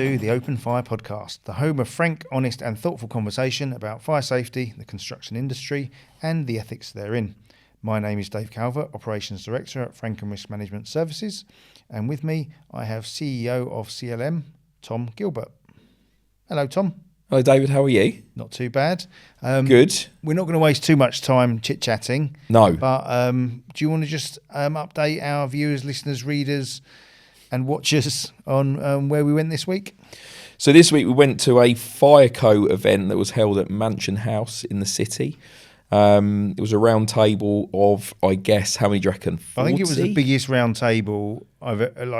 to the Open Fire Podcast, the home of frank, honest and thoughtful conversation about fire safety, the construction industry and the ethics therein. My name is Dave Calvert, Operations Director at Frank and Risk Management Services, and with me I have CEO of CLM, Tom Gilbert. Hello, Tom. Hello, David. How are you? Not too bad. Good. We're not going to waste too much time chit-chatting. No. But do you want to just update our viewers, listeners, readers and watchers on where we went this week? So this week we went to a FireCo event that was held at Mansion House in the city. It was a round table of, I guess, how many do you reckon? 40? I think it was the biggest round table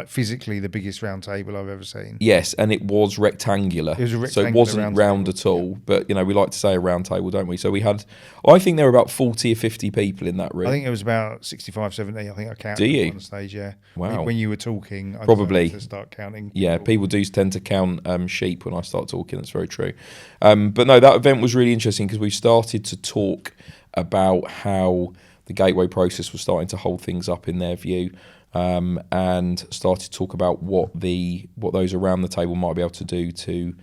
physically the biggest round table I've ever seen. Yes, and it was rectangular. It was a rectangular so it wasn't round table at all. But, we like to say a round table, don't we? So we had, I think there were about 40 or 50 people in that room. I think it was about 65, 70. I think I counted. Do you? On stage, yeah. Wow. When you were talking, I Probably. decided to start counting. Yeah, people do tend to count sheep when I start talking. That's very true. But no, that event was really interesting because we started to talk about how the gateway process was starting to hold things up in their view, and started to talk about what those around the table might be able to do to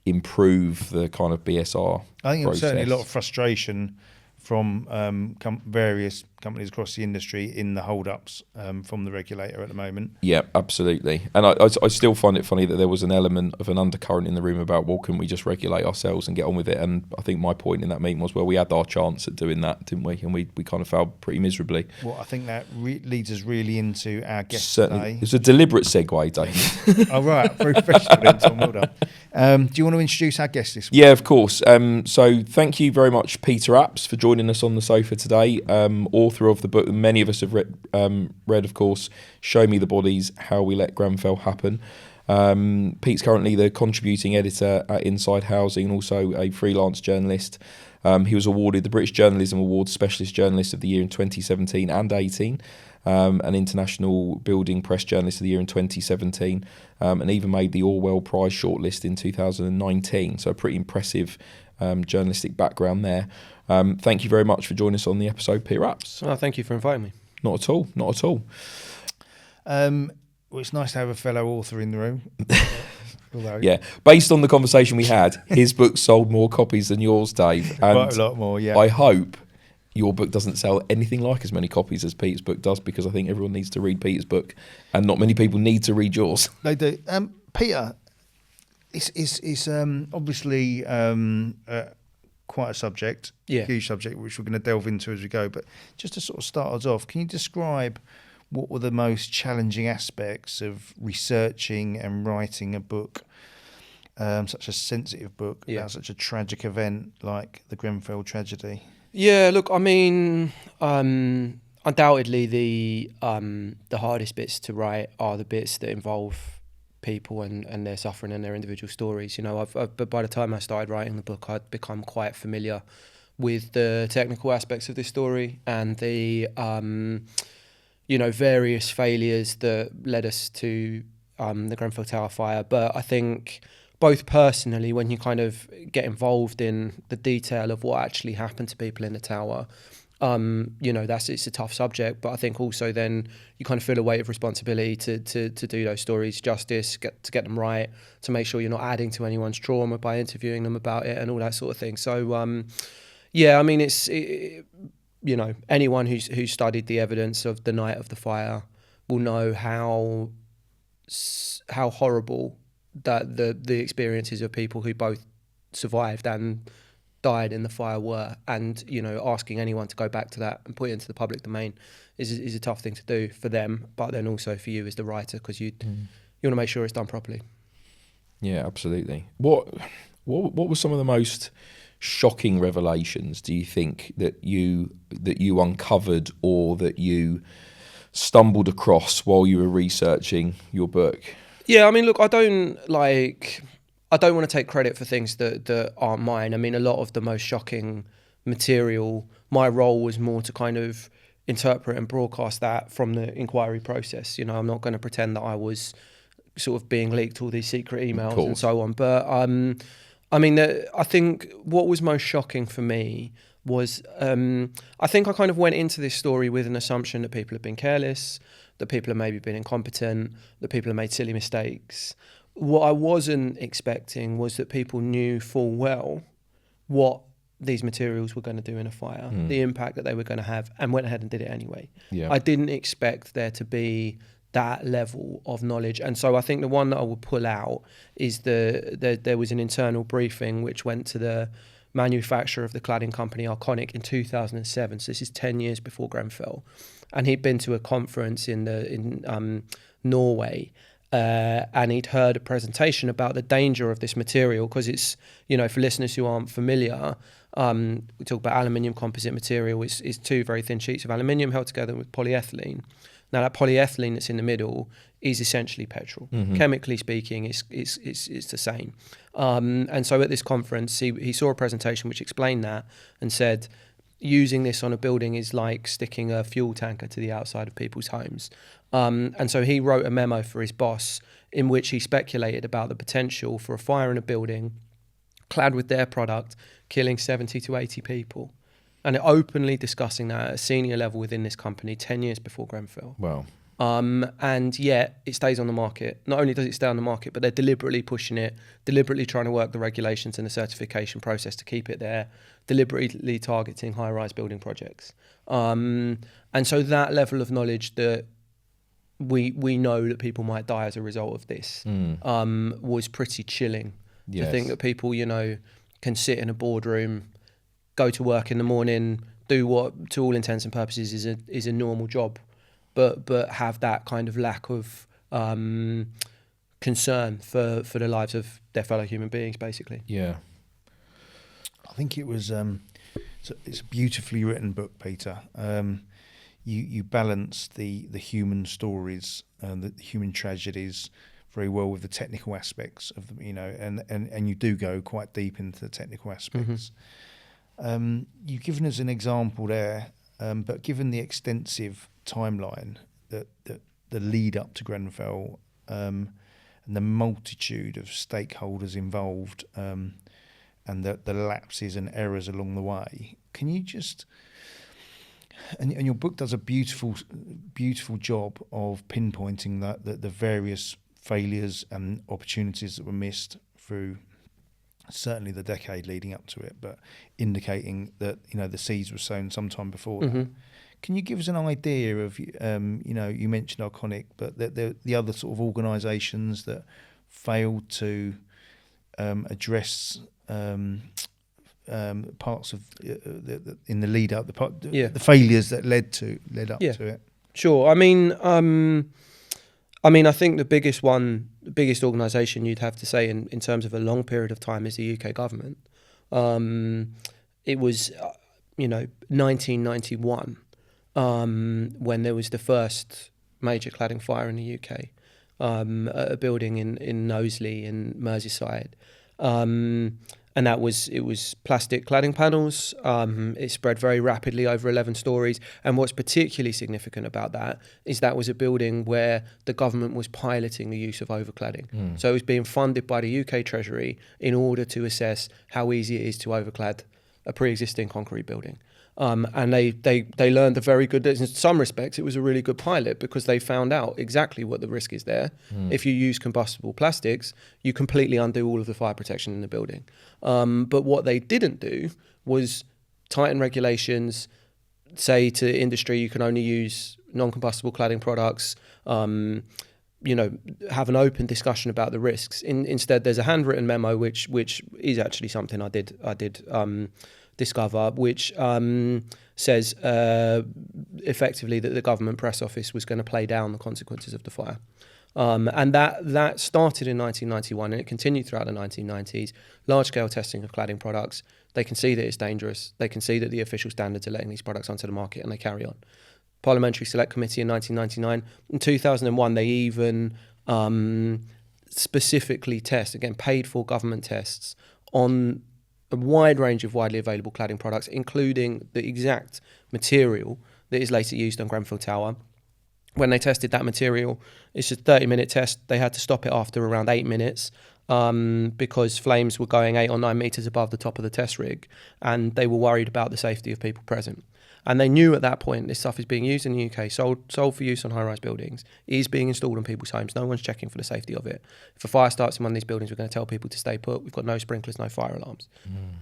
improve the kind of BSR I think there was process. certainly a lot of frustration from various companies across the industry in the hold-ups from the regulator at the moment. Yeah, absolutely. And I still find it funny that there was an element of an undercurrent in the room about, well, can we just regulate ourselves and get on with it? And I think my point in that meeting was, well, we had our chance at doing that, didn't we? And we kind of failed pretty miserably. Well, I think that leads us really into our guest Certainly. today. It was a deliberate segue, Dave. Oh, right. Very professional then, Tom. Well done. Do you want to introduce our guest this week? Yeah, of course. So thank you very much, Peter Apps, for joining us on the sofa today. Author of the book that many of us have read, of course, Show Me the Bodies, How We Let Grenfell Happen. Pete's currently the contributing editor at Inside Housing and also a freelance journalist. He was awarded the British Journalism Award Specialist Journalist of the Year in 2017 and 18, an International Building Press Journalist of the Year in 2017, and even made the Orwell Prize shortlist in 2019. So a pretty impressive journalistic background there. Thank you very much for joining us on the episode, Peter Apps. Oh, thank you for inviting me. Not at all. Well, it's nice to have a fellow author in the room. Yeah, based on the conversation we had, his book sold more copies than yours, Dave. And quite a lot more, yeah. I hope your book doesn't sell anything like as many copies as Peter's book does, because I think everyone needs to read Peter's book and not many people need to read yours. They do. Peter, it's obviously quite a subject, huge subject, which we're going to delve into as we go. But just to sort of start us off, can you describe what were the most challenging aspects of researching and writing a book, such a sensitive book, about such a tragic event like the Grenfell tragedy? Yeah, look, I mean, undoubtedly the hardest bits to write are the bits that involve people and their suffering and their individual stories. But by the time I started writing the book, I'd become quite familiar with the technical aspects of this story and the various failures that led us to the Grenfell Tower fire. But I think both personally, when you kind of get involved in the detail of what actually happened to people in the tower, it's a tough subject. But I think also then you kind of feel a weight of responsibility to do those stories justice, to get them right, to make sure you're not adding to anyone's trauma by interviewing them about it and all that sort of thing. So, I mean, anyone who's studied the evidence of the night of the fire will know how horrible that the experiences of people who both survived and died in the fire were, and asking anyone to go back to that and put it into the public domain is a tough thing to do for them, but then also for you as the writer, because you want to make sure it's done properly. Yeah, absolutely. What were some of the most shocking revelations, do you think, that you uncovered or that you stumbled across while you were researching your book? Yeah, I mean, look, I don't want to take credit for things that aren't mine. I mean, a lot of the most shocking material, my role was more to kind of interpret and broadcast that from the inquiry process. I'm not going to pretend that I was sort of being leaked all these secret emails and so on. But I mean, I think what was most shocking for me was I think I kind of went into this story with an assumption that people have been careless, that people have maybe been incompetent, that people have made silly mistakes. What I wasn't expecting was that people knew full well what these materials were going to do in a fire, the impact that they were going to have, and went ahead and did it anyway. Yeah. I didn't expect there to be that level of knowledge. And so I think the one that I would pull out is there was an internal briefing which went to the manufacturer of the cladding company Arconic in 2007. So this is 10 years before Grenfell. And he'd been to a conference in Norway, and he'd heard a presentation about the danger of this material, because it's, for listeners who aren't familiar, we talk about aluminium composite material. It's two very thin sheets of aluminium held together with polyethylene. Now that polyethylene that's in the middle is essentially petrol. Chemically speaking, it's the same. And so at this conference, he saw a presentation which explained that and said, using this on a building is like sticking a fuel tanker to the outside of people's homes. And so he wrote a memo for his boss in which he speculated about the potential for a fire in a building clad with their product, killing 70 to 80 people. And openly discussing that at a senior level within this company 10 years before Grenfell. Wow. And yet it stays on the market. Not only does it stay on the market, but they're deliberately pushing it, deliberately trying to work the regulations and the certification process to keep it there, deliberately targeting high-rise building projects. And so that level of knowledge that we know that people might die as a result of this was pretty chilling. Yes. To think that people, can sit in a boardroom, go to work in the morning, do what to all intents and purposes is a normal job, but have that kind of lack of concern for the lives of their fellow human beings, basically. Yeah. I think it was it's a beautifully written book, Peter. You balance the human stories and the human tragedies very well with the technical aspects of them, and you do go quite deep into the technical aspects. You've given us an example there, but given the extensive timeline that the lead up to Grenfell and the multitude of stakeholders involved, and the lapses and errors along the way, can you just... And your book does a beautiful job of pinpointing the various failures and opportunities that were missed through certainly the decade leading up to it, but indicating that the seeds were sown sometime before that. Can you give us an idea of you mentioned Arconic, but the other sort of organisations that failed to address parts of in the lead up, the failures that led up to it? Sure. I think the biggest organisation you'd have to say in terms of a long period of time is the UK government. It was 1991 when there was the first major cladding fire in the UK at a building in Knowsley in Merseyside. And it was plastic cladding panels. It spread very rapidly over 11 stories. And what's particularly significant about that is that was a building where the government was piloting the use of overcladding. So it was being funded by the UK Treasury in order to assess how easy it is to overclad a pre-existing concrete building. And they learned a very good, in some respects, it was a really good pilot because they found out exactly what the risk is there. If you use combustible plastics, you completely undo all of the fire protection in the building. But what they didn't do was tighten regulations, say to industry, you can only use non-combustible cladding products, have an open discussion about the risks. Instead, there's a handwritten memo, which is actually something I did discover, which says effectively that the government press office was going to play down the consequences of the fire. And that started in 1991 and it continued throughout the 1990s. Large-scale testing of cladding products. They can see that it's dangerous. They can see that the official standards are letting these products onto the market, and they carry on. Parliamentary Select Committee in 1999. In 2001, they even specifically test, again, paid for government tests on a wide range of widely available cladding products, including the exact material that is later used on Grenfell Tower. When they tested that material, it's a 30-minute test. They had to stop it after around 8 minutes because flames were going 8 or 9 meters above the top of the test rig, and they were worried about the safety of people present. And they knew at that point this stuff is being used in the UK, sold for use on high-rise buildings, is being installed on people's homes. No one's checking for the safety of it. If a fire starts in one of these buildings, we're going to tell people to stay put. We've got no sprinklers, no fire alarms.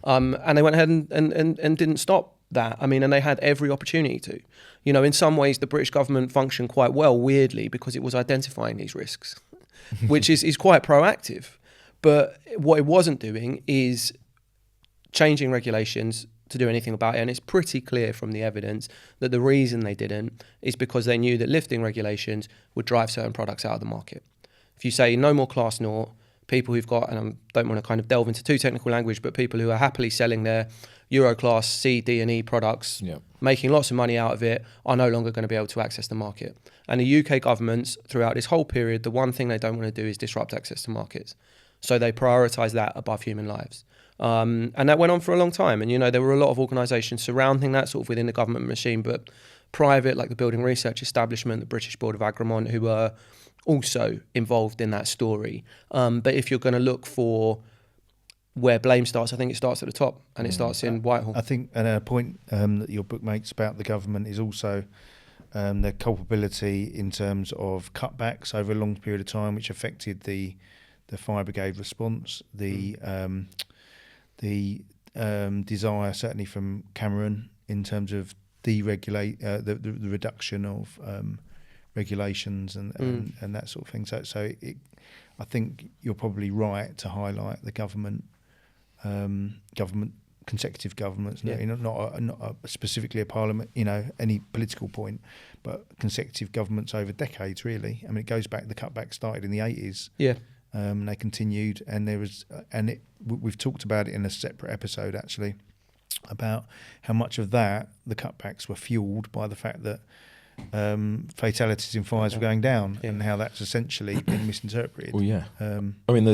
And they went ahead and didn't stop that. I mean, and they had every opportunity to. You know, in some ways, the British government functioned quite well, weirdly, because it was identifying these risks, which is quite proactive. But what it wasn't doing is changing regulations to do anything about it. And it's pretty clear from the evidence that the reason they didn't is because they knew that lifting regulations would drive certain products out of the market. If you say no more class 0, people who've got, and I don't want to kind of delve into too technical language, but people who are happily selling their Euro class C, D and E products, making lots of money out of it, are no longer going to be able to access the market. And the UK governments, throughout this whole period, the one thing they don't want to do is disrupt access to markets. So they prioritise that above human lives. And that went on for a long time. And, you know, there were a lot of organisations surrounding that sort of within the government machine, but private, like the Building Research Establishment, the British Board of Agreement, who were also involved in that story. But if you're going to look for where blame starts, I think it starts at the top, and it starts in Whitehall. I think a point that your book makes about the government is also their culpability in terms of cutbacks over a long period of time, which affected the fire brigade response, the desire certainly from Cameron in terms of deregulate the reduction of regulations and that sort of thing. So I think you're probably right to highlight the government consecutive governments, not specifically a parliament, you know, any political point, but consecutive governments over decades. Really, I mean, it goes back. The cutback started in the 80s. Yeah. They continued, and there was, we've talked about it in a separate episode actually, about how much of that the cutbacks were fueled by the fact that fatalities in fires were going down, and how that's essentially been misinterpreted. Well, yeah. I mean,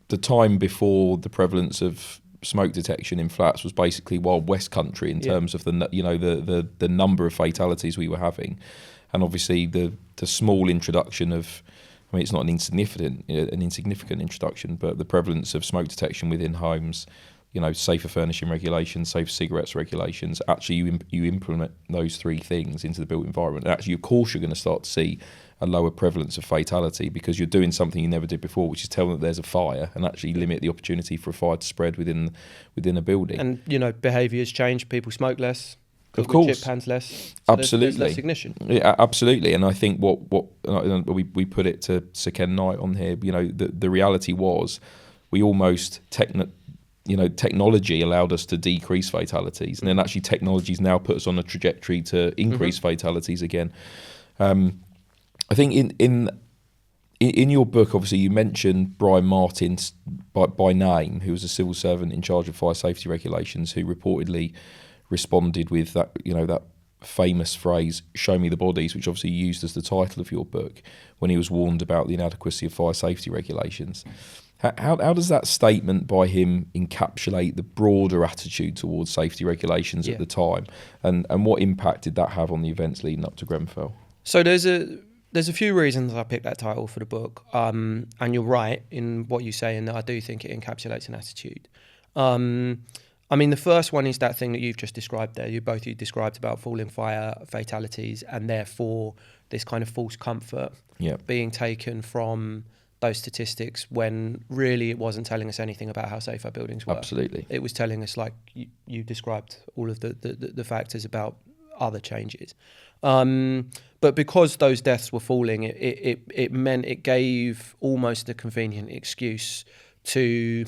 the time before the prevalence of smoke detection in flats was basically Wild West country in terms of the number of fatalities we were having, and obviously the small introduction of, I mean, it's not an insignificant introduction, but the prevalence of smoke detection within homes, you know, safer furnishing regulations, safer cigarettes regulations. Actually, you implement those three things into the built environment. And actually, of course, you're going to start to see a lower prevalence of fatality because you're doing something you never did before, which is tell them that there's a fire and actually limit the opportunity for a fire to spread within a building. And, you know, behaviours change. People smoke less. Of course, chip pans less. So absolutely, there's less ignition. Yeah, absolutely. And I think what we put it to Sir Ken Knight on here. You know, the reality was we almost technology allowed us to decrease fatalities, and then actually technology's now put us on a trajectory to increase fatalities again. I think in your book, obviously, you mentioned Brian Martin by name, who was a civil servant in charge of fire safety regulations, who reportedly responded with that famous phrase, "Show me the bodies," which obviously you used as the title of your book when he was warned about the inadequacy of fire safety regulations. How does that statement by him encapsulate the broader attitude towards safety regulations at the time, and what impact did that have on the events leading up to Grenfell? So there's a few reasons I picked that title for the book, and you're right in what you say, in that I do think it encapsulates an attitude. I mean, the first one is that thing that you've just described there. You described about falling fire fatalities, and therefore this kind of false comfort being taken from those statistics when really it wasn't telling us anything about how safe our buildings were. Absolutely. It was telling us, like you described, all of the factors about other changes. But because those deaths were falling, it meant it gave almost a convenient excuse to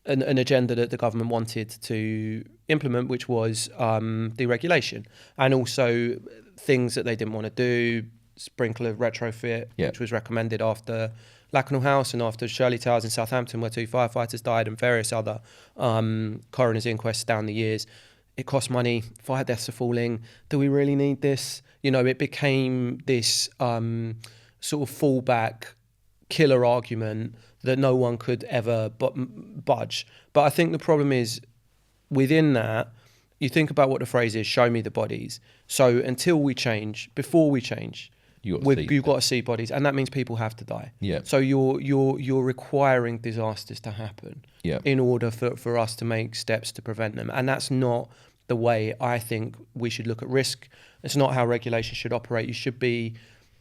an agenda that the government wanted to implement, which was deregulation, and also things that they didn't want to do, sprinkler retrofit, which was recommended after Lakenhall House and after Shirley Towers in Southampton, where 2 firefighters died, and various other coroner's inquests down the years. It cost money, fire deaths are falling, do we really need this? You know, it became this sort of fallback killer argument that no one could ever budge. But I think the problem is, within that, you think about what the phrase is, show me the bodies. So until we change, before we change, you've got to see bodies, and that means people have to die. Yeah. So you're requiring disasters to happen in order for us to make steps to prevent them, and that's not the way I think we should look at risk. It's not how regulation should operate.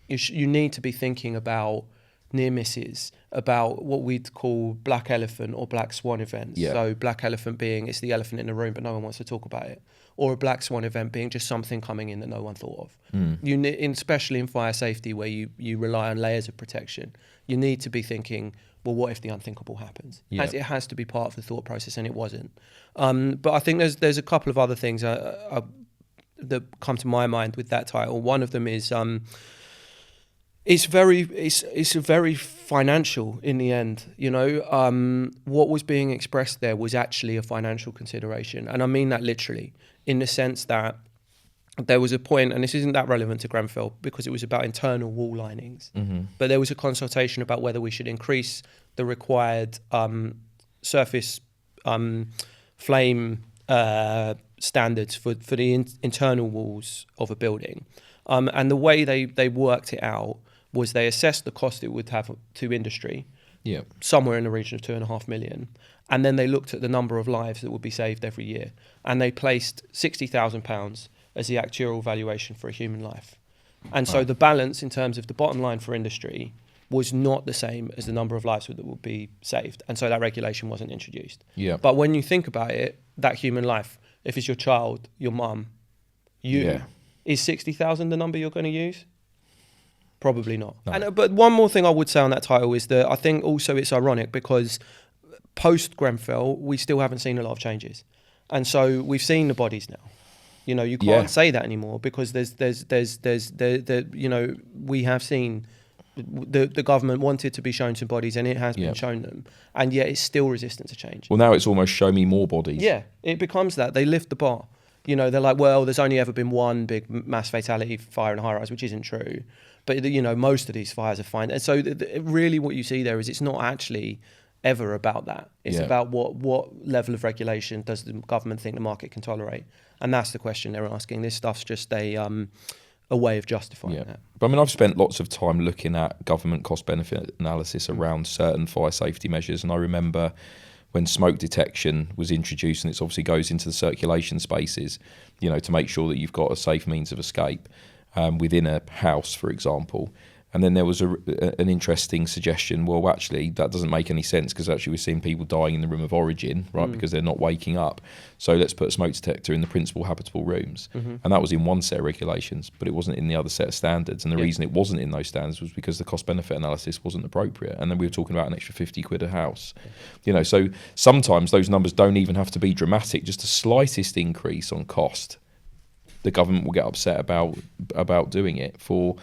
You need to be thinking about near misses, about what we'd call black elephant or black swan events. Yeah. So black elephant being it's the elephant in the room, but no one wants to talk about it. Or a black swan event being just something coming in that no one thought of. You need, especially in fire safety, where you rely on layers of protection, you need to be thinking, well, what if the unthinkable happens? Yeah. It has to be part of the thought process, and it wasn't. But I think there's a couple of other things that come to my mind with that title. One of them is it's very financial in the end. You know, what was being expressed there was actually a financial consideration, and I mean that literally, in the sense that there was a point, and this isn't that relevant to Grenfell because it was about internal wall linings, but there was a consultation about whether we should increase the required surface flame standards for the internal walls of a building. And the way they worked it out was they assessed the cost it would have to industry, somewhere in the region of 2.5 million. And then they looked at the number of lives that would be saved every year. And they placed £60,000 as the actuarial valuation for a human life. And so the balance in terms of the bottom line for industry was not the same as the number of lives that would be saved. And so that regulation wasn't introduced. Yeah. But when you think about it, that human life, if it's your child, your mum, is 60,000 the number you're going to use? Probably not. No. But one more thing I would say on that title is that I think also it's ironic because post Grenfell, we still haven't seen a lot of changes. And so we've seen the bodies now. You know, you can't say that anymore because we have seen the government wanted to be shown some bodies and it has been shown them. And yet it's still resistant to change. Well, now it's almost show me more bodies. Yeah, it becomes that. They lift the bar. You know, they're like, well, there's only ever been one big mass fatality fire in a high rise, which isn't true. But, you know, most of these fires are fine. And so really what you see there is it's not actually ever about that. It's about what level of regulation does the government think the market can tolerate. And that's the question they're asking. This stuff's just a way of justifying that. But I mean, I've spent lots of time looking at government cost-benefit analysis around certain fire safety measures. And I remember when smoke detection was introduced, and it obviously goes into the circulation spaces, you know, to make sure that you've got a safe means of escape within a house, for example. And then there was an interesting suggestion, well, actually, that doesn't make any sense because actually we're seeing people dying in the room of origin, right, because they're not waking up. So let's put a smoke detector in the principal habitable rooms. And that was in one set of regulations, but it wasn't in the other set of standards. And the reason it wasn't in those standards was because the cost-benefit analysis wasn't appropriate. And then we were talking about an extra 50 quid a house. You know, so sometimes those numbers don't even have to be dramatic. Just the slightest increase on cost, the government will get upset about doing it for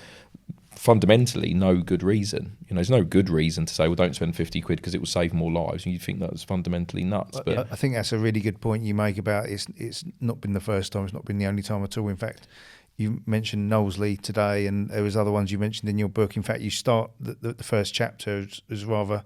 fundamentally no good reason. You know, there's no good reason to say, well, don't spend 50 quid because it will save more lives. And you'd think that was fundamentally nuts. But I think that's a really good point you make about it's not been the first time, it's not been the only time at all. In fact, you mentioned Knowsley today, and there was other ones you mentioned in your book. In fact, you start the first chapter is rather,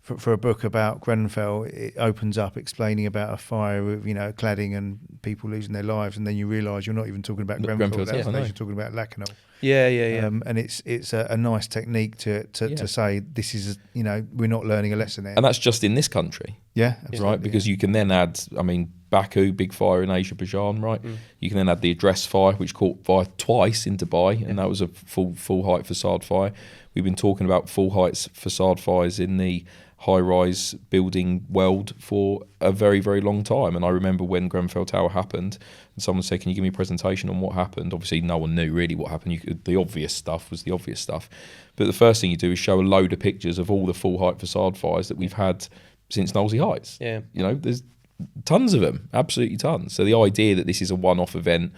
for a book about Grenfell, it opens up explaining about a fire with, you know, cladding and people losing their lives, and then you realise you're not even talking about Grenfell, you're talking about Lacanau. Yeah. And it's a nice technique to say this is, you know, we're not learning a lesson there. And that's just in this country. Yeah, absolutely, right? Because you can then add, I mean, Baku, big fire in Azerbaijan, right? You can then add the address fire, which caught fire twice in Dubai, and that was a full height facade fire. We've been talking about full height facade fires in the high-rise building world for a very, very long time. And I remember when Grenfell Tower happened, and someone said, can you give me a presentation on what happened? Obviously, no one knew really what happened. The obvious stuff was the obvious stuff. But the first thing you do is show a load of pictures of all the full-height facade fires that we've had since Knowsley Heights. Yeah. You know, there's tons of them, absolutely tons. So the idea that this is a one-off event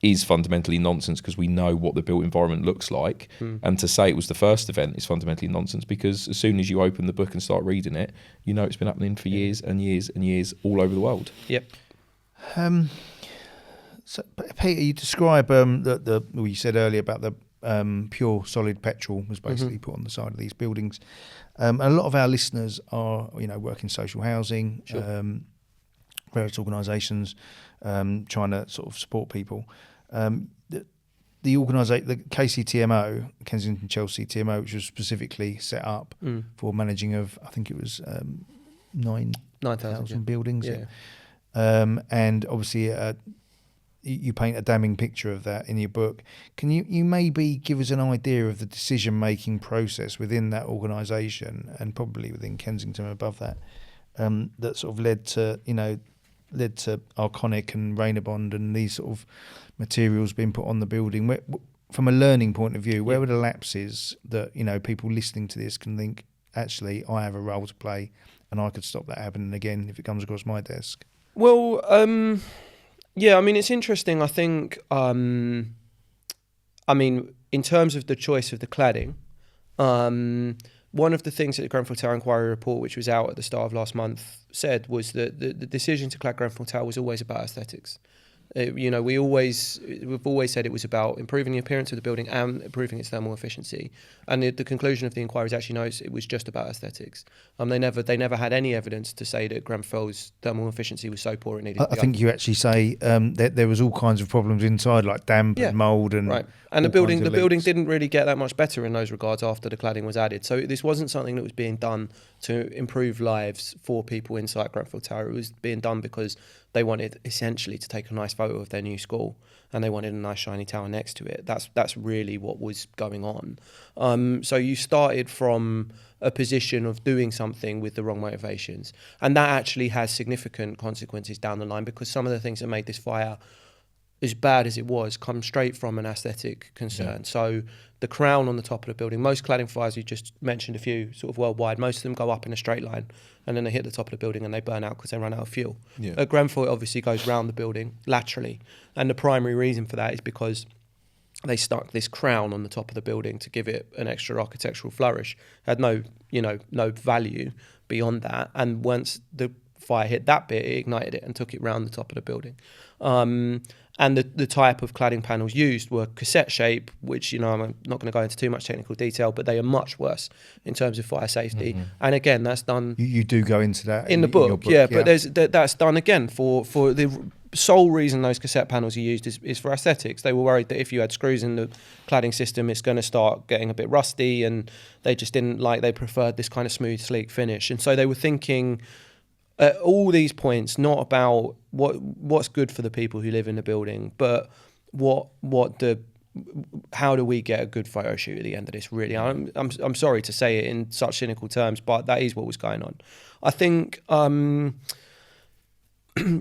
is fundamentally nonsense because we know what the built environment looks like. And to say it was the first event is fundamentally nonsense because as soon as you open the book and start reading it, you know it's been happening for years and years and years all over the world. Yep. So, Peter, you describe you said earlier about the pure solid petrol was basically put on the side of these buildings. A lot of our listeners are, you know, work in social housing, various organisations, trying to sort of support people. The organisation, the KCTMO, Kensington Chelsea TMO, which was specifically set up for managing of, I think it was 9,000 buildings. and obviously you paint a damning picture of that in your book. Can you maybe give us an idea of the decision-making process within that organisation, and probably within Kensington above that, that sort of led to Arconic and Rainabond and these sort of materials being put on the building? From a learning point of view, where were the lapses that people listening to this can think, actually, I have a role to play and I could stop that happening again if it comes across my desk? Well, yeah, I mean, it's interesting. I think, in terms of the choice of the cladding, one of the things that the Grenfell Tower Inquiry report, which was out at the start of last month, said was that the decision to clad Grenfell Tower was always about aesthetics. We've always said it was about improving the appearance of the building and improving its thermal efficiency. And the conclusion of the inquiry is actually no, it was just about aesthetics. They never had any evidence to say that Grenfell's thermal efficiency was so poor it needed to be. I think you actually say that there was all kinds of problems inside, like damp and mould and right. And the building didn't really get that much better in those regards after the cladding was added. So this wasn't something that was being done to improve lives for people inside Grenfell Tower. It was being done because they wanted essentially to take a nice photo of their new school, and they wanted a nice shiny tower next to it. That's really what was going on. So you started from a position of doing something with the wrong motivations, and that actually has significant consequences down the line, because some of the things that made this fire as bad as it was come straight from an aesthetic concern. Yeah. So the crown on the top of the building, most cladding fires, you just mentioned a few sort of worldwide, most of them go up in a straight line and then they hit the top of the building and they burn out because they run out of fuel. Yeah. At Grenfell, it obviously goes round the building laterally, and the primary reason for that is because they stuck this crown on the top of the building to give it an extra architectural flourish. It had no value beyond that, and once the fire hit that bit, it ignited it and took it round the top of the building. And the type of cladding panels used were cassette shape, which, I'm not going to go into too much technical detail, but they are much worse in terms of fire safety. Mm-hmm. And again, that's done... You do go into that in the book, yeah. But that's done again for the sole reason those cassette panels are used is for aesthetics. They were worried that if you had screws in the cladding system, it's going to start getting a bit rusty, and they just they preferred this kind of smooth, sleek finish. And so they were thinking... at all these points, not about what's good for the people who live in the building, but how do we get a good photo shoot at the end of this? Really, I'm sorry to say it in such cynical terms, but that is what was going on. I think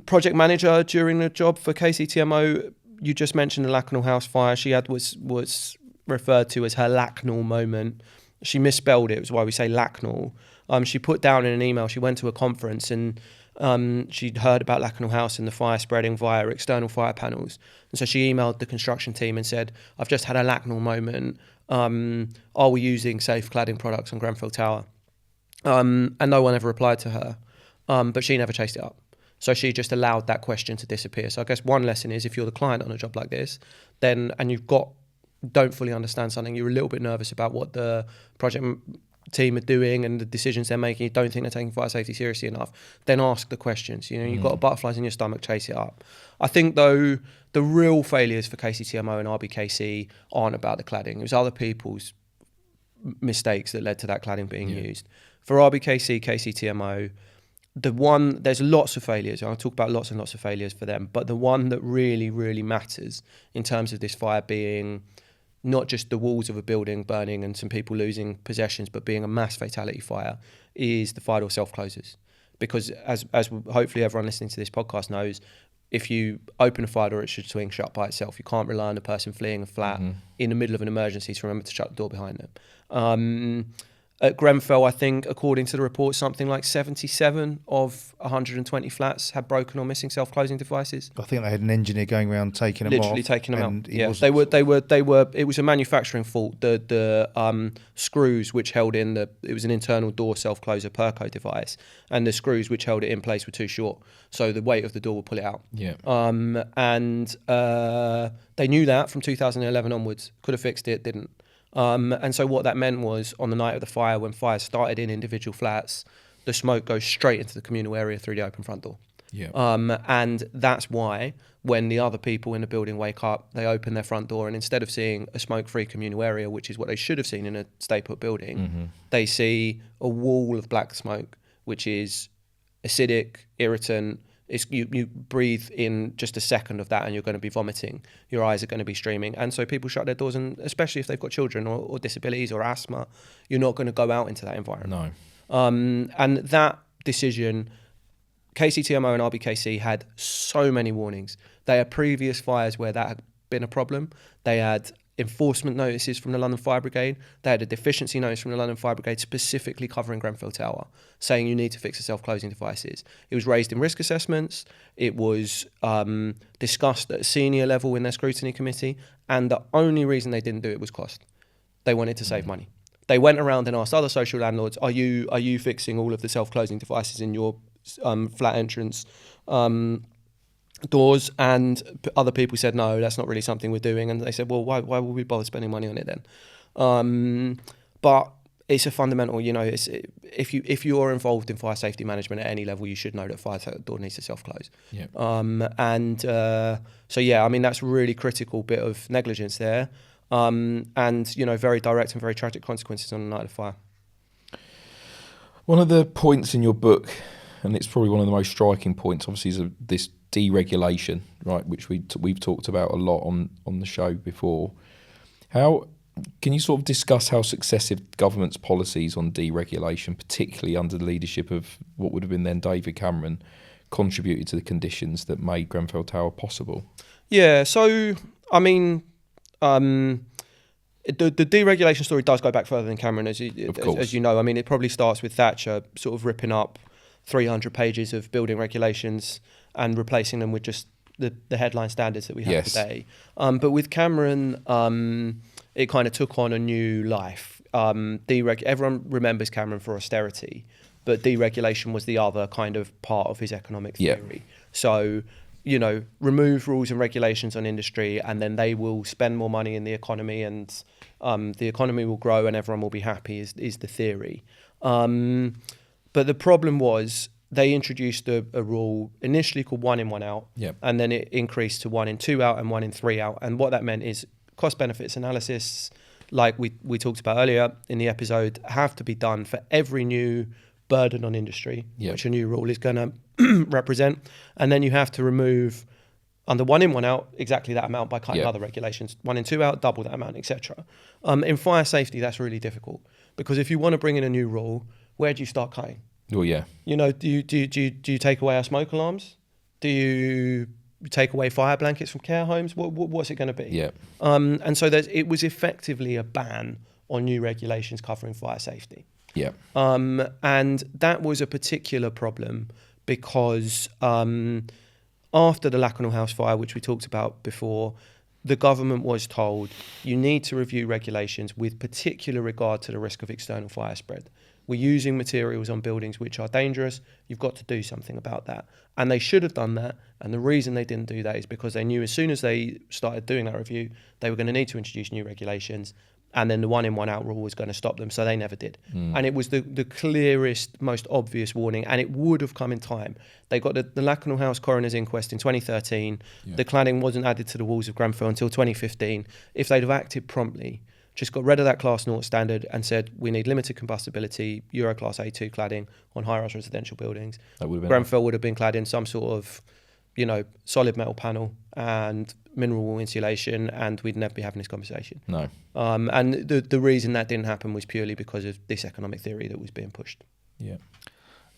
project manager during the job for KCTMO, you just mentioned the Lacknell House fire. She had was referred to as her Lacknell moment. She misspelled it. It was why we say Lacknell. She put down in an email, she went to a conference and she'd heard about Lacknell House and the fire spreading via external fire panels. And so she emailed the construction team and said, I've just had a Lacknell moment. Are we using safe cladding products on Grenfell Tower? And no one ever replied to her, but she never chased it up. So she just allowed that question to disappear. So I guess one lesson is, if you're the client on a job like this, then, and don't fully understand something, you're a little bit nervous about what the project team are doing and the decisions they're making, you don't think they're taking fire safety seriously enough, then ask the questions. You've got butterflies in your stomach, chase it up. I think, though, the real failures for KCTMO and RBKC aren't about the cladding. It was other people's mistakes that led to that cladding being used. For RBKC, KCTMO, there's lots of failures. I'll talk about lots and lots of failures for them, but the one that really, really matters in terms of this fire being not just the walls of a building burning and some people losing possessions, but being a mass fatality fire, is the fire door self-closes. Because as hopefully everyone listening to this podcast knows, if you open a fire door, it should swing shut by itself. You can't rely on a person fleeing a flat in the middle of an emergency to remember to shut the door behind them. At Grenfell, I think, according to the report, something like 77 of 120 flats had broken or missing self-closing devices. I think they had an engineer going around taking them off. Literally taking them out. Yeah, they were. It was a manufacturing fault. The screws which held in it was an internal door self-closer Perco device, and the screws which held it in place were too short, so the weight of the door would pull it out. Yeah. And they knew that from 2011 onwards. Could have fixed it, didn't. And so what that meant was, on the night of the fire, when fires started in individual flats, the smoke goes straight into the communal area through the open front door. Yeah. And that's why when the other people in the building wake up, they open their front door, and instead of seeing a smoke-free communal area, which is what they should have seen in a stay-put building, they see a wall of black smoke, which is acidic, irritant, You breathe in just a second of that and you're going to be vomiting. Your eyes are going to be streaming. And so people shut their doors, and especially if they've got children or disabilities or asthma, you're not going to go out into that environment. No. And that decision, KCTMO and RBKC had so many warnings. They had previous fires where that had been a problem. They had enforcement notices from the London Fire Brigade. They had a deficiency notice from the London Fire Brigade specifically covering Grenfell Tower, saying you need to fix the self-closing devices. It was raised in risk assessments. It was discussed at a senior level in their scrutiny committee, and the only reason they didn't do it was cost. They wanted to save money. They went around and asked other social landlords, are you fixing all of the self-closing devices in your flat entrance doors? And other people said, no, that's not really something we're doing. And they said, well, why would we bother spending money on it then? But it's a fundamental, if you're involved in fire safety management at any level, you should know that fire door needs to self-close. Yeah. So yeah, I mean, that's a really critical bit of negligence there. And very direct and very tragic consequences on the night of fire. One of the points in your book, and it's probably one of the most striking points, obviously, is this deregulation, right, which we've talked about a lot on the show before. How can you sort of discuss how successive government's policies on deregulation, particularly under the leadership of what would have been then David Cameron, contributed to the conditions that made Grenfell Tower possible? Yeah, so I mean, the deregulation story does go back further than Cameron, as you know. I mean, it probably starts with Thatcher sort of ripping up 300 pages of building regulations and replacing them with just the headline standards that we have today. But with Cameron, it kind of took on a new life. Everyone remembers Cameron for austerity, but deregulation was the other kind of part of his economic theory. So, remove rules and regulations on industry, and then they will spend more money in the economy, and the economy will grow and everyone will be happy, is the theory. But the problem was they introduced a rule initially called 1 in, 1 out, and then it increased to 1 in, 2 out and 1 in, 3 out. And what that meant is cost benefits analysis, like we talked about earlier in the episode, have to be done for every new burden on industry, which a new rule is going to represent. And then you have to remove under 1 in, 1 out exactly that amount by cutting other regulations. 1 in, 2 out, double that amount, etc. In fire safety, that's really difficult, because if you want to bring in a new rule, where do you start cutting? Well, yeah. Do you take away our smoke alarms? Do you take away fire blankets from care homes? What's it going to be? Yeah. And so it was effectively a ban on new regulations covering fire safety. Yeah. And that was a particular problem because after the Lakanal House fire, which we talked about before, the government was told you need to review regulations with particular regard to the risk of external fire spread. We're using materials on buildings which are dangerous. You've got to do something about that. And they should have done that. And the reason they didn't do that is because they knew as soon as they started doing that review, they were going to need to introduce new regulations. And then the 1 in, 1 out rule was going to stop them. So they never did. And it was the clearest, most obvious warning. And it would have come in time. They got the Lakanal House coroner's inquest in 2013. The cladding wasn't added to the walls of Grenfell until 2015. If they'd have acted promptly, just got rid of that Class 0 standard and said we need limited combustibility Euro Class A2 cladding on high-rise residential buildings, Grenfell would have been clad in some sort of, solid metal panel and mineral wool insulation, and we'd never be having this conversation. No. And the reason that didn't happen was purely because of this economic theory that was being pushed. Yeah.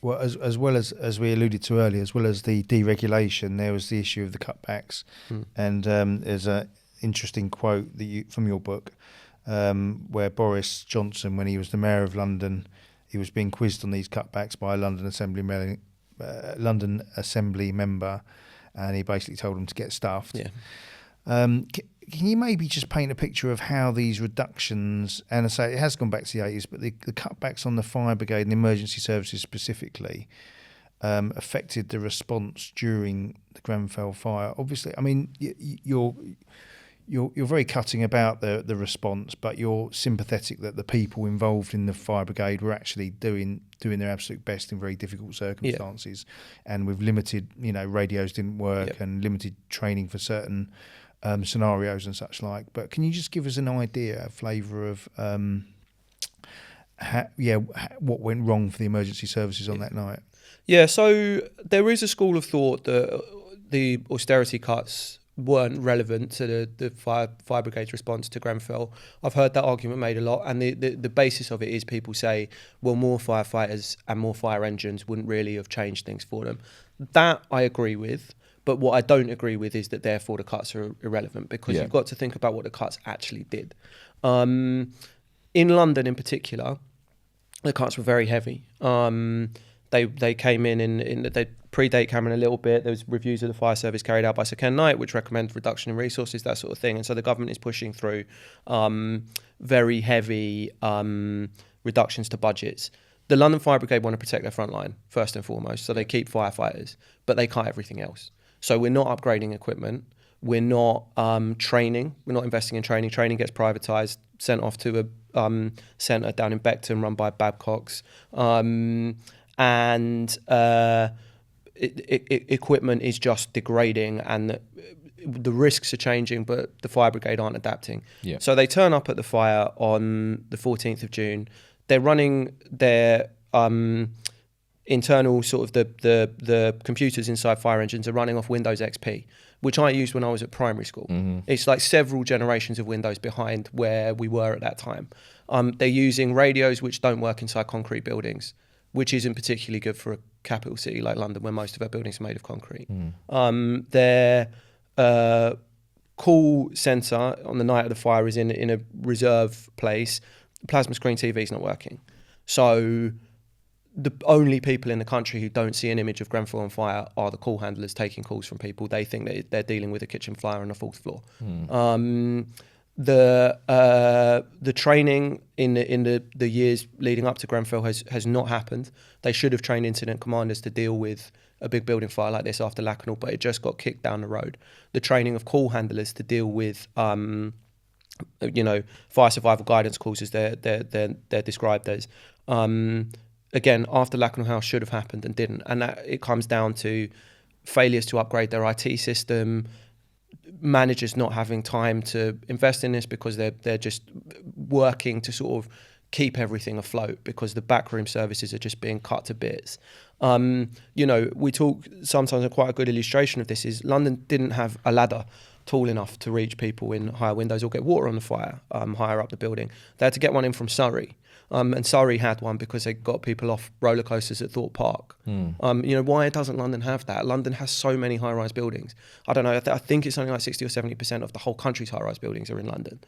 Well, as well as we alluded to earlier, as well as the deregulation, there was the issue of the cutbacks. And there's an interesting quote from your book, where Boris Johnson, when he was the mayor of London, he was being quizzed on these cutbacks by a London Assembly member, and he basically told him to get stuffed. Yeah. Can you maybe just paint a picture of how these reductions, and I say it has gone back to the 80s, but the cutbacks on the fire brigade and emergency services specifically affected the response during the Grenfell fire? Obviously, I mean, you're very cutting about the response, but you're sympathetic that the people involved in the fire brigade were actually doing their absolute best in very difficult circumstances, and with limited, radios didn't work and limited training for certain scenarios and such like. But can you just give us an idea, a flavour of what went wrong for the emergency services on that night? Yeah, so there is a school of thought that the austerity cuts weren't relevant to the fire brigade's response to Grenfell. I've heard that argument made a lot, and the basis of it is people say, well, more firefighters and more fire engines wouldn't really have changed things for them. That I agree with, but what I don't agree with is that therefore the cuts are irrelevant, because you've got to think about what the cuts actually did. In London in particular, the cuts were very heavy. They came in they predate Cameron a little bit. There was reviews of the fire service carried out by Sir Ken Knight, which recommend reduction in resources, that sort of thing. And so the government is pushing through very heavy reductions to budgets. The London Fire Brigade want to protect their front line, first and foremost, so they keep firefighters, but they cut everything else. So we're not upgrading equipment. We're not training. We're not investing in training. Training gets privatised, sent off to a centre down in Beckton run by Babcock's. Equipment is just degrading, and the risks are changing, but the fire brigade aren't adapting. Yeah. So they turn up at the fire on the 14th of June. They're running their internal sort of the computers inside fire engines are running off Windows XP, which I used when I was at primary school. Mm-hmm. It's like several generations of Windows behind where we were at that time. They're using radios which don't work inside concrete buildings, which isn't particularly good for a capital city like London, where most of our buildings are made of concrete. Their call centre on the night of the fire is in a reserve place. Plasma screen TV is not working. So the only people in the country who don't see an image of Grenfell on fire are the call handlers taking calls from people. They think that they're dealing with a kitchen fire on the 4th floor. The training in the years leading up to Grenfell has not happened. They should have trained incident commanders to deal with a big building fire like this after Lakanal, but it just got kicked down the road. The training of call handlers to deal with fire survival guidance calls, as they're described as, again, after Lakanal House should have happened and didn't. And that it comes down to failures to upgrade their IT system, managers not having time to invest in this because they're just working to sort of keep everything afloat because the backroom services are just being cut to bits. We talk sometimes, a quite a good illustration of this is London didn't have a ladder tall enough to reach people in higher windows or get water on the fire higher up the building. They had to get one in from Surrey. And Surrey had one because they got people off roller coasters at Thorpe Park. Why doesn't London have that? London has so many high-rise buildings. I don't know, I think it's something like 60 or 70% of the whole country's high-rise buildings are in London.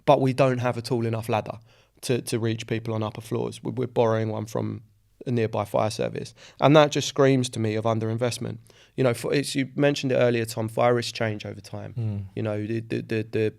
But we don't have a tall enough ladder to reach people on upper floors. We're borrowing one from a nearby fire service. And that just screams to me of underinvestment. You mentioned it earlier, Tom, fire risks change over time. The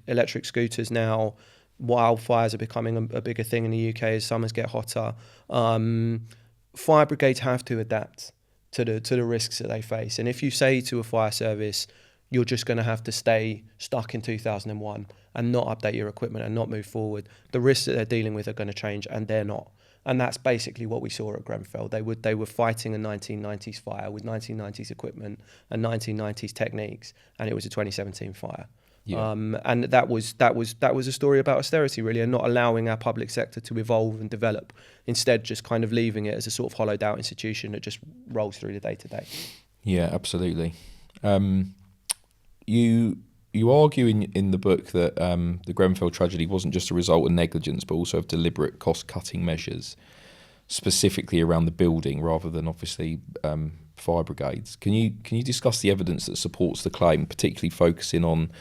electric scooters now, wildfires are becoming a bigger thing in the UK as summers get hotter. Fire brigades have to adapt to the risks that they face. And if you say to a fire service, you're just going to have to stay stuck in 2001 and not update your equipment and not move forward, the risks that they're dealing with are going to change, and they're not. And that's basically what we saw at Grenfell. They were fighting a 1990s fire with 1990s equipment and 1990s techniques, and it was a 2017 fire. Yeah. And that was a story about austerity, really, and not allowing our public sector to evolve and develop. Instead, just kind of leaving it as a sort of hollowed out institution that just rolls through the day to day. Yeah, absolutely. You argue in the book that the Grenfell tragedy wasn't just a result of negligence, but also of deliberate cost-cutting measures, specifically around the building, rather than obviously fire brigades. Can you discuss the evidence that supports the claim, particularly focusing on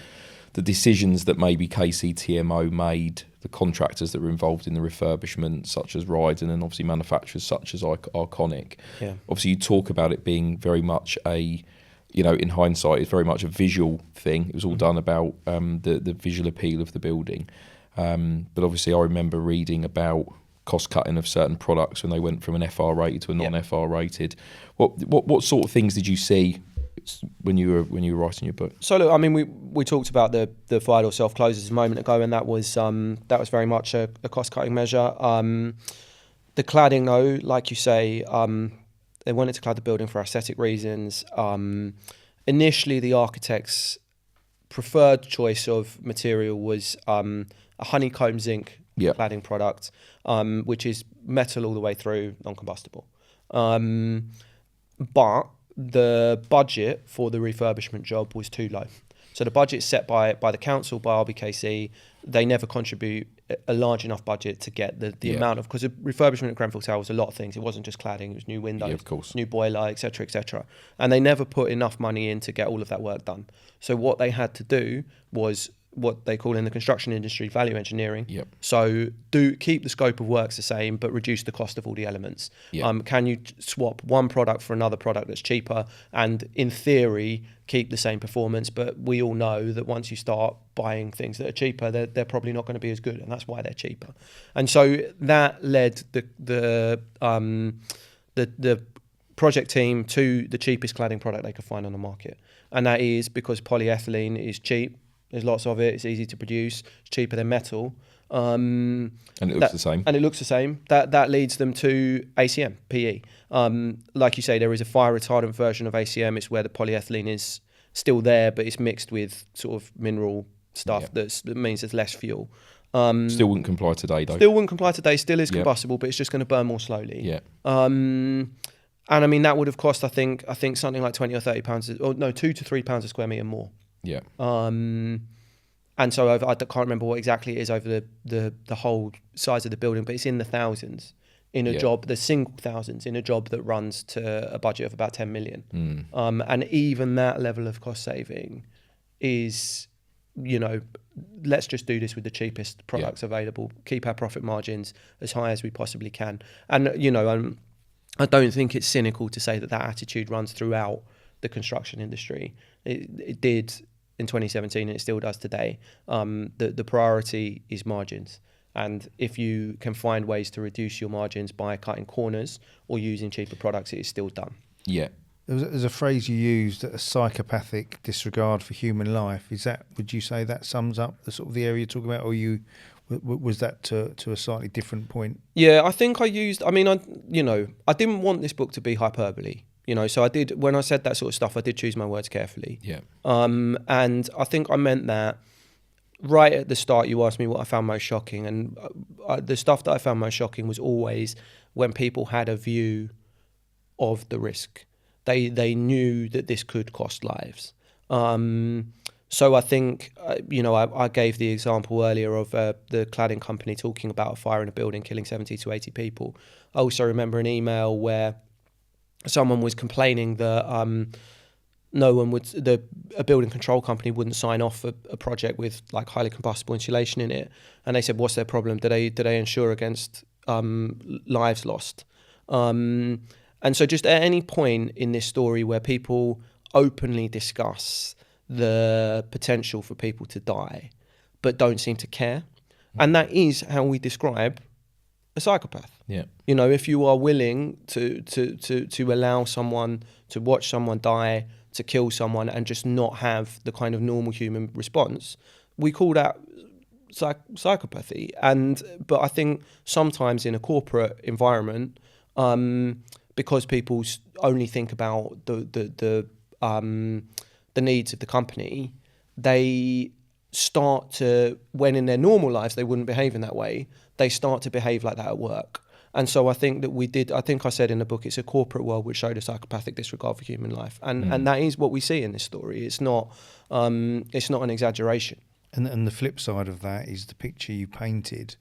the decisions that maybe KCTMO made, the contractors that were involved in the refurbishment, such as Ryden, and obviously manufacturers such as Arconic? Yeah. Obviously, you talk about it being very much in hindsight, it's very much a visual thing. It was all done about the visual appeal of the building. But obviously, I remember reading about cost cutting of certain products when they went from an FR rated to a non-FR rated. What sort of things did you see when you were writing your book? So look, I mean, we talked about the fire door self closers a moment ago, and that was very much a cost cutting measure. The cladding, though, like you say, they wanted to clad the building for aesthetic reasons. Initially, the architect's preferred choice of material was a honeycomb zinc cladding product, which is metal all the way through, non-combustible. But the budget for the refurbishment job was too low. So the budget set by the council, by RBKC, they never contribute a large enough budget to get the amount of, because the refurbishment at Grenfell Tower was a lot of things. It wasn't just cladding, it was new windows, of course, new boiler, etc., etc. And they never put enough money in to get all of that work done. So what they had to do was what they call in the construction industry value engineering. So keep the scope of works the same, but reduce the cost of all the elements. Can you swap one product for another product that's cheaper, and in theory keep the same performance? But we all know that once you start buying things that are cheaper, they're probably not going to be as good, and that's why they're cheaper. And so that led the project team to the cheapest cladding product they could find on the market, and that is because polyethylene is cheap. There's lots of it. It's easy to produce. It's cheaper than metal. And it looks the same. And it looks the same. That leads them to ACM, PE. Like you say, there is a fire retardant version of ACM. It's where the polyethylene is still there, but it's mixed with sort of mineral stuff that means there's less fuel. Still wouldn't comply today, though. Still wouldn't comply today. Still is combustible, but it's just going to burn more slowly. And I mean, that would have cost, I think something like 20 or 30 pounds, or no, 2 to 3 pounds a square metre more. And so I can't remember what exactly it is over the whole size of the building, but it's in the thousands in a job, the single thousands in a job that runs to a budget of about 10 million. And even that level of cost saving is, let's just do this with the cheapest products available, keep our profit margins as high as we possibly can. And, I don't think it's cynical to say that attitude runs throughout the construction industry. It did in 2017 and it still does today. The priority is margins, and if you can find ways to reduce your margins by cutting corners or using cheaper products, it is still done. There's a phrase you used, a psychopathic disregard for human life. Would you say that sums up the sort of the area you're talking about, or was that to a slightly different point? I think I didn't want this book to be hyperbole. So I did, when I said that sort of stuff, I did choose my words carefully. And I think I meant that right at the start. You asked me what I found most shocking, and the stuff that I found most shocking was always when people had a view of the risk. They knew that this could cost lives. So I think, I gave the example earlier of the cladding company talking about a fire in a building killing 70 to 80 people. I also remember an email where someone was complaining that a building control company wouldn't sign off a project with like highly combustible insulation in it, and they said, "What's their problem? Do they insure against lives lost?" And so, just at any point in this story where people openly discuss the potential for people to die, but don't seem to care, and that is how we describe a psychopath. If you are willing to allow someone to watch someone die, to kill someone, and just not have the kind of normal human response, we call that psychopathy. But I think sometimes in a corporate environment, because people only think about the needs of the company, they start to, when in their normal lives they wouldn't behave in that way, they start to behave like that at work. And so I think that I said in the book, it's a corporate world which showed a psychopathic disregard for human life. And that is what we see in this story. It's not an exaggeration. And the flip side of that is the picture you painted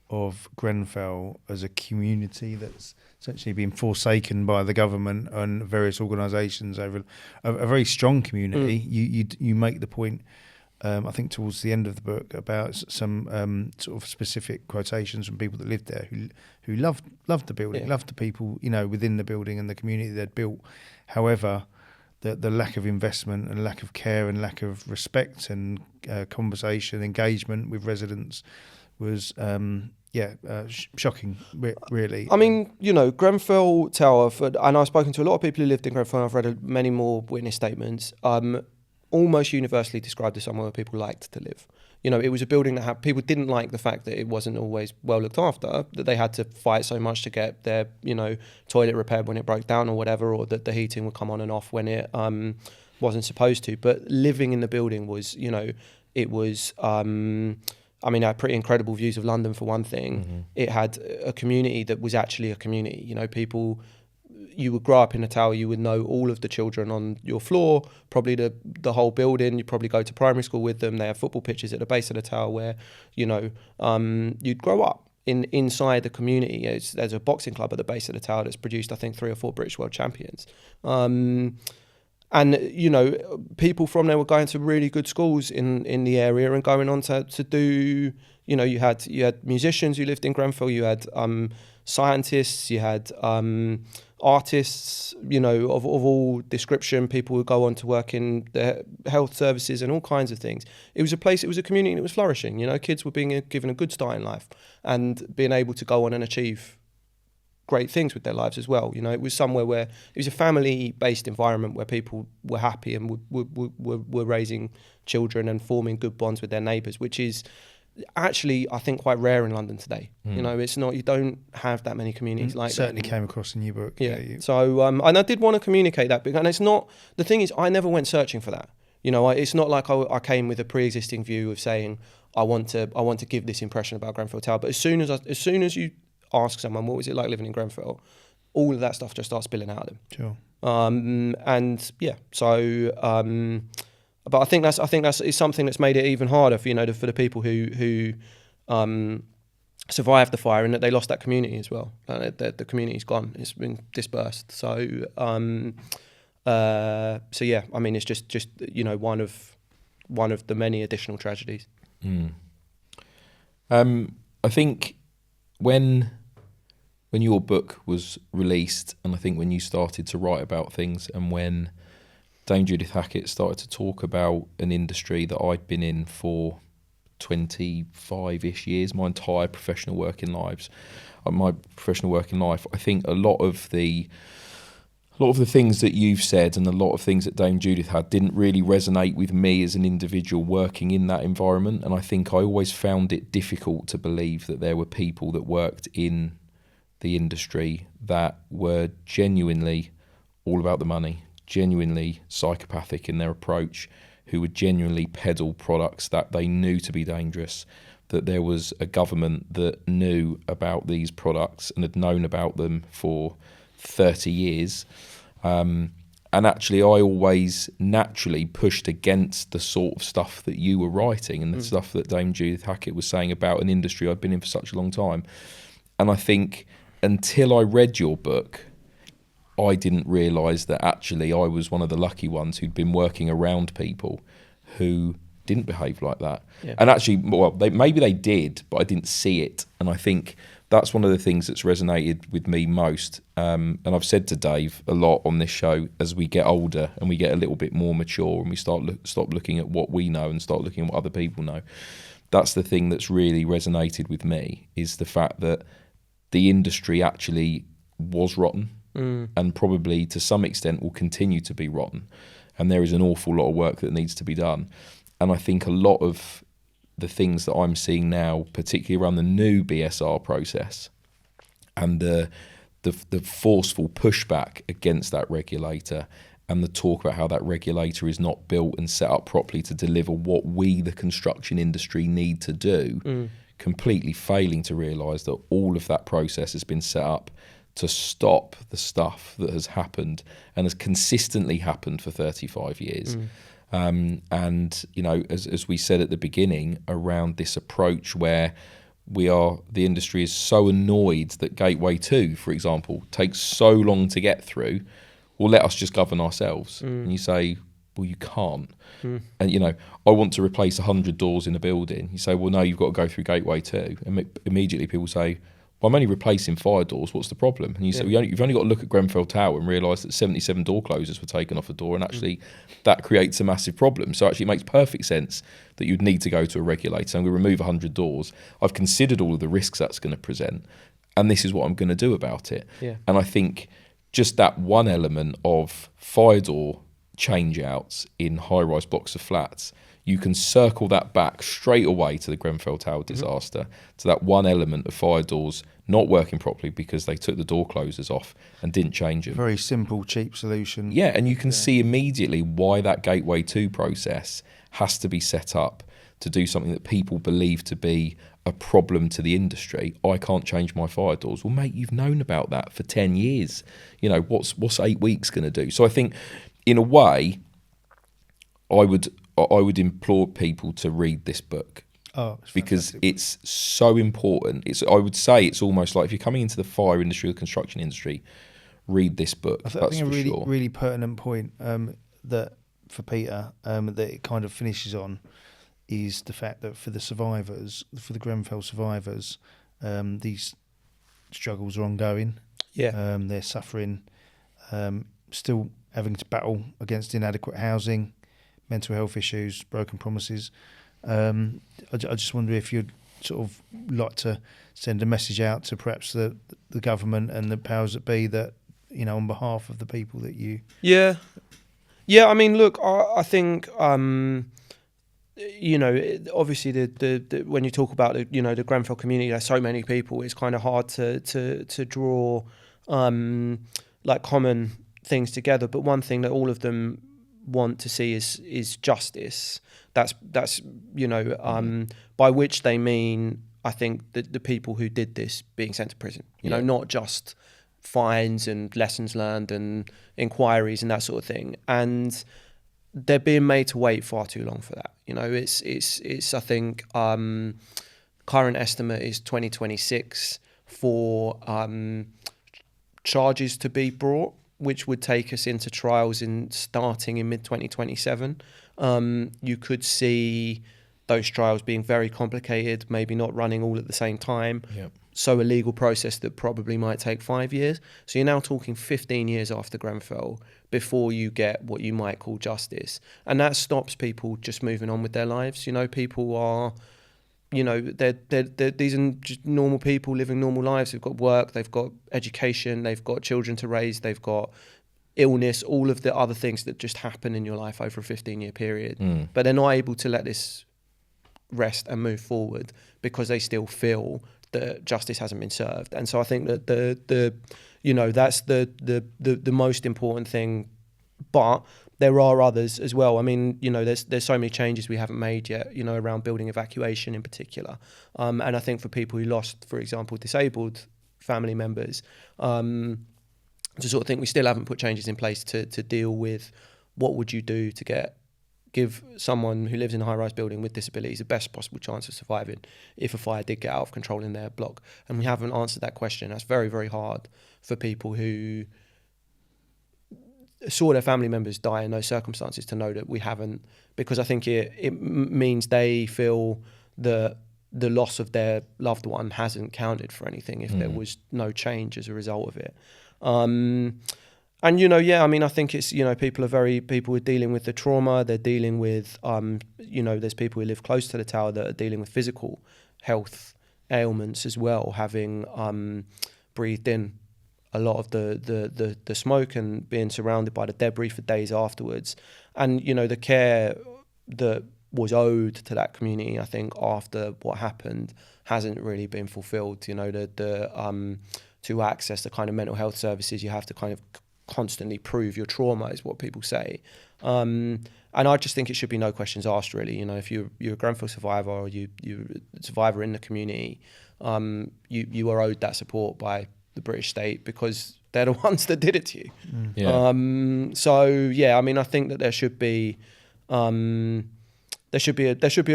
of Grenfell as a community that's essentially been forsaken by the government and various organisations over a very strong community. You make the point, I think towards the end of the book, about some sort of specific quotations from people that lived there who loved the building, loved the people within the building and the community they'd built. However, the lack of investment and lack of care and lack of respect and conversation, engagement with residents was shocking, really. I mean, Grenfell Tower, and I've spoken to a lot of people who lived in Grenfell, and I've read many more witness statements, almost universally described as somewhere where people liked to live. It was a building that people didn't like the fact that it wasn't always well looked after, that they had to fight so much to get their, toilet repaired when it broke down or whatever, or that the heating would come on and off when it wasn't supposed to. But living in the building was, it was... it had pretty incredible views of London, for one thing. It had a community that was actually a community. People you would grow up in a tower, you would know all of the children on your floor, probably the whole building. You'd probably go to primary school with them. They have football pitches at the base of the tower where, you'd grow up inside the community. There's a boxing club at the base of the tower that's produced, I think, 3 or 4 British world champions. And, people from there were going to really good schools in the area and going on to do, you had musicians who lived in Grenfell, you had scientists, you had artists, of all description. People would go on to work in the health services and all kinds of things. It was a community that was flourishing. Kids were being given a good start in life and being able to go on and achieve great things with their lives as well. It was somewhere where it was a family-based environment where people were happy and were raising children and forming good bonds with their neighbours, which is actually, I think, quite rare in London today. It's not, you don't have that many communities like that. Certainly came across in your book. Yeah. So, and I did want to communicate that, and it's not, the thing is, I never went searching for that. It's not like I came with a pre-existing view of saying, I want to give this impression about Grenfell Tower. But as soon as you ask someone, what was it like living in Grenfell, all of that stuff just starts spilling out of them. Sure. But I think that's it's something that's made it even harder for the people who survived the fire, and that they lost that community as well. The community's gone; it's been dispersed. So yeah, I mean, it's just one of the many additional tragedies. I think when your book was released, and I think when you started to write about things, and when Dame Judith Hackett started to talk about an industry that I'd been in for 25-ish years, my entire professional working life, I think a lot of the things that you've said and a lot of things that Dame Judith had didn't really resonate with me as an individual working in that environment. And I think I always found it difficult to believe that there were people that worked in the industry that were genuinely all about the money, genuinely psychopathic in their approach, who would genuinely peddle products that they knew to be dangerous, that there was a government that knew about these products and had known about them for 30 years. And actually, I always naturally pushed against the sort of stuff that you were writing and the stuff that Dame Judith Hackett was saying about an industry I'd been in for such a long time. And I think until I read your book, I didn't realise that actually I was one of the lucky ones who'd been working around people who didn't behave like that. Yeah. And actually, maybe they did, but I didn't see it. And I think that's one of the things that's resonated with me most. And I've said to Dave a lot on this show, as we get older and we get a little bit more mature and we stop looking at what we know and start looking at what other people know, that's the thing that's really resonated with me, is the fact that the industry actually was rotten. And probably to some extent will continue to be rotten. And there is an awful lot of work that needs to be done. And I think a lot of the things that I'm seeing now, particularly around the new BSR process and the forceful pushback against that regulator, and the talk about how that regulator is not built and set up properly to deliver what we, the construction industry, need to do, completely failing to realise that all of that process has been set up to stop the stuff that has happened and has consistently happened for 35 years. And, as we said at the beginning, around this approach where the industry is so annoyed that Gateway 2, for example, takes so long to get through, well, let us just govern ourselves. And you say, well, you can't. And, I want to replace 100 doors in a building. You say, well, no, you've got to go through Gateway 2. And immediately people say, well, I'm only replacing fire doors, what's the problem? And you say, you've only got to look at Grenfell Tower and realise that 77 door closers were taken off a door, and actually that creates a massive problem. So actually it makes perfect sense that you'd need to go to a regulator. I'm going to remove 100 doors. I've considered all of the risks that's going to present, and this is what I'm going to do about it. Yeah. And I think just that one element of fire door change-outs in high-rise blocks of flats, you can circle that back straight away to the Grenfell Tower disaster, to that one element of fire doors not working properly because they took the door closers off and didn't change them. Very simple, cheap solution. Yeah, and you can see immediately why that Gateway 2 process has to be set up to do something that people believe to be a problem to the industry. I can't change my fire doors. Well, mate, you've known about that for 10 years. You know, what's 8 weeks going to do? So I think, in a way, I would implore people to read this book. Oh, because it's so important. I would say it's almost like if you're coming into the fire industry or the construction industry, read this book. I think a really pertinent point that for Peter that it kind of finishes on is the fact that for the survivors, for the Grenfell survivors, these struggles are ongoing. Yeah, they're suffering, still having to battle against inadequate housing, mental health issues, broken promises. I just wonder if you'd sort of like to send a message out to perhaps the government and the powers that be, that, you know, on behalf of the people that you... Yeah. I mean, look, I think, you know, obviously the when you talk about the Grenfell community, there's so many people. It's kind of hard to draw like common things together. But one thing that all of them want to see is justice. That's you know, by which they mean, I think, that the people who did this being sent to prison. You know, not just fines and lessons learned and inquiries and that sort of thing. And they're being made to wait far too long for that. You know, it's I think current estimate is 2026 for charges to be brought, which would take us into trials starting in mid-2027. You could see those trials being very complicated, maybe not running all at the same time. Yep. So a legal process that probably might take 5 years. So you're now talking 15 years after Grenfell before you get what you might call justice. And that stops people just moving on with their lives. You know, people are, you know, these are just normal people living normal lives. They've got work, they've got education, they've got children to raise, they've got illness, all of the other things that just happen in your life over a 15-year period. But they're not able to let this rest and move forward because they still feel that justice hasn't been served. And so I think that the you know, that's the most important thing. But there are others as well. I mean, you know, there's so many changes we haven't made yet, you know, around building evacuation in particular. And I think for people who lost, for example, disabled family members, to sort of think we still haven't put changes in place to deal with what would you do to give someone who lives in a high-rise building with disabilities the best possible chance of surviving if a fire did get out of control in their block. And we haven't answered that question. That's very, very hard for people who saw their family members die in those circumstances to know that we haven't, because I think it means they feel that the loss of their loved one hasn't counted for anything if there was no change as a result of it. And, you know, yeah, I mean, I think it's, you know, people are dealing with the trauma. They're dealing with, you know, there's people who live close to the tower that are dealing with physical health ailments as well, having breathed in a lot of the smoke and being surrounded by the debris for days afterwards. And, you know, the care that was owed to that community, I think, after what happened hasn't really been fulfilled. You know, to access the kind of mental health services, you have to kind of constantly prove your trauma, is what people say. And I just think it should be no questions asked, really. You know, if you're a Grenfell survivor or you're a survivor in the community, you are owed that support by the British state because they're the ones that did it to you. Yeah. So yeah, I mean, I think that there should be a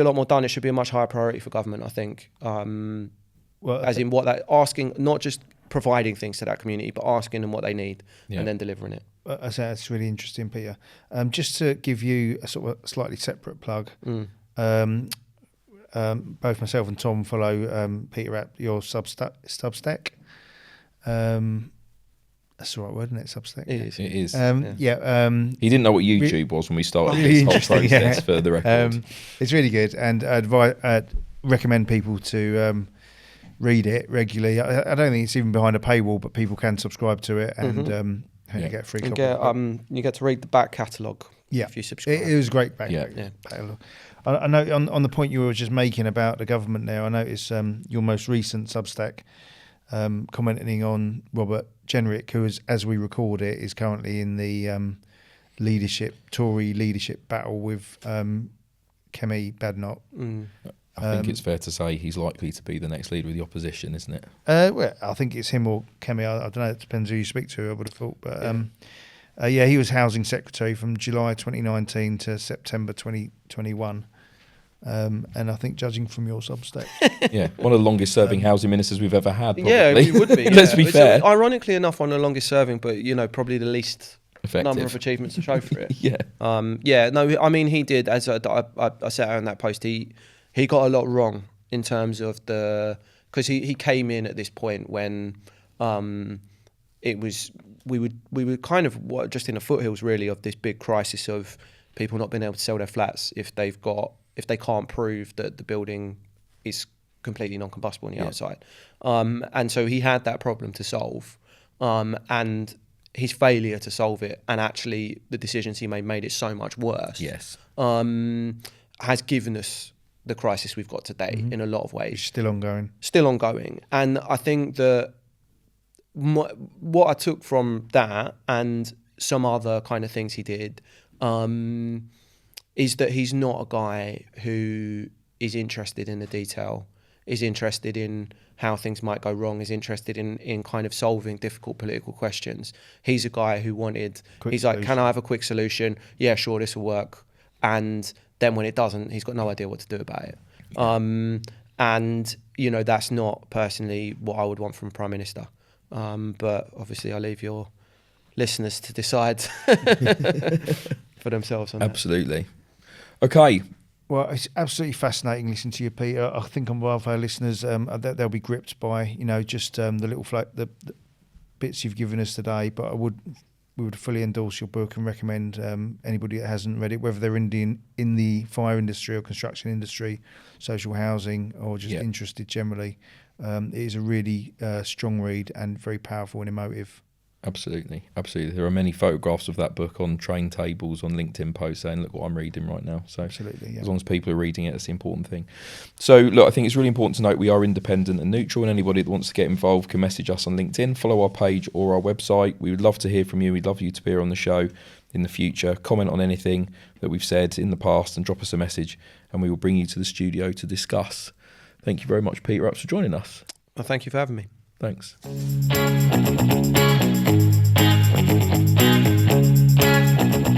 lot more done. It should be a much higher priority for government, I think. Asking, not just providing things to that community, but asking them what they need and then delivering it. I say that's really interesting, Peter. Just to give you a sort of slightly separate plug, both myself and Tom follow Peter at your Substack. That's the right word, isn't it? Substack. It is. He didn't know what YouTube was when we started this whole process, for the record. It's really good, and I'd recommend people to read it regularly. I don't think it's even behind a paywall, but people can subscribe to it and get a free copy. You get to read the back catalogue if you subscribe. It was a great back catalogue. I know on the point you were just making about the government there, I noticed your most recent Substack commenting on Robert Jenrick, who is, as we record it, is currently in the Tory leadership battle with Kemi Badenoch. I think it's fair to say he's likely to be the next leader of the opposition, isn't it? Well, I think it's him or Kemi. I don't know. It depends who you speak to, I would have thought. But he was Housing Secretary from July 2019 to September 2021. And I think, judging from your Substack, one of the longest serving housing ministers we've ever had. Probably. Yeah, he would be. Let's be fair. Ironically enough, one of the longest serving, but probably the least effective number of achievements to show for it. Yeah. I mean, he did. As I set out in that post, he got a lot wrong in terms of because he came in at this point when it was we were kind of just in the foothills really of this big crisis of people not being able to sell their flats if they can't prove that the building is completely non-combustible on the outside. And so he had that problem to solve, and his failure to solve it, and actually the decisions he made it so much worse. Yes. Has given us the crisis we've got today in a lot of ways. it's still ongoing. Still ongoing. And I think that what I took from that and some other kind of things he did is that he's not a guy who is interested in the detail, is interested in how things might go wrong, is interested in kind of solving difficult political questions. He's a guy who he's like, can I have a quick solution? Yeah, sure, this will work. And then when it doesn't, he's got no idea what to do about it. And, that's not personally what I would want from a Prime Minister. But obviously I leave your listeners to decide for themselves on Absolutely. Okay. Well, it's absolutely fascinating listening to you, Peter. I think on behalf of our listeners, they'll be gripped by, just the little the bits you've given us today. But we would fully endorse your book and recommend anybody that hasn't read it, whether they're in the fire industry or construction industry, social housing, or just interested generally. It is a really strong read and very powerful and emotive. Absolutely. There are many photographs of that book on train tables, on LinkedIn posts saying, look what I'm reading right now. So absolutely, as long as people are reading it, that's the important thing. So look, I think it's really important to note we are independent and neutral, and anybody that wants to get involved can message us on LinkedIn, follow our page or our website. We would love to hear from you. We'd love you to appear on the show in the future. Comment on anything that we've said in the past and drop us a message, and we will bring you to the studio to discuss. Thank you very much, Peter Apps, for joining us. Well, thank you for having me. Thanks.